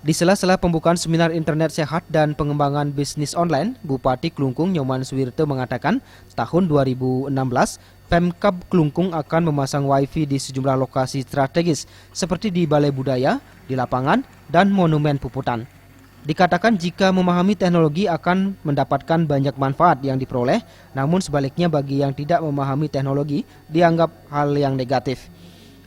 Di sela-sela pembukaan seminar internet sehat dan pengembangan bisnis online, Bupati Klungkung Nyoman Suwirte mengatakan tahun 2016 Pemkab Klungkung akan memasang wifi di sejumlah lokasi strategis seperti di Balai Budaya, di lapangan, dan Monumen Puputan. Dikatakan jika memahami teknologi akan mendapatkan banyak manfaat yang diperoleh, namun sebaliknya bagi yang tidak memahami teknologi dianggap hal yang negatif.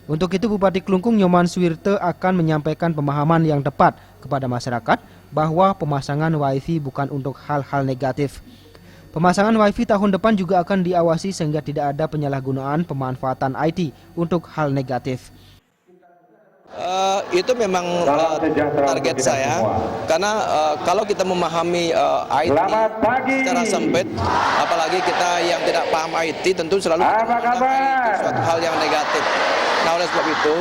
Untuk itu Bupati Klungkung Nyoman Suwirte akan menyampaikan pemahaman yang tepat kepada masyarakat bahwa pemasangan wifi bukan untuk hal-hal negatif. Pemasangan wifi tahun depan juga akan diawasi sehingga tidak ada penyalahgunaan pemanfaatan IT untuk hal negatif. Itu memang target saya, karena kalau kita memahami IT secara sempit, apalagi kita yang tidak paham IT, tentu selalu kita memandang IT suatu hal yang negatif. Nah, oleh sebab itu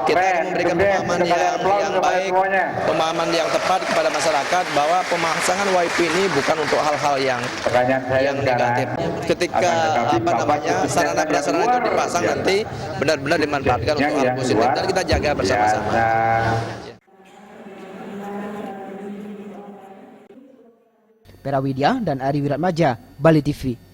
kita harus memberikan pemahaman yang baik, pemahaman yang tepat kepada masyarakat bahwa pemasangan wifi ini bukan untuk hal-hal yang negatif. Ketika sarana prasarana itu dipasang nanti benar-benar dimanfaatkan untuk hal positif dan kita jaga bersama-sama. Pera Widya dan Ari Wiratmaja, Bali TV.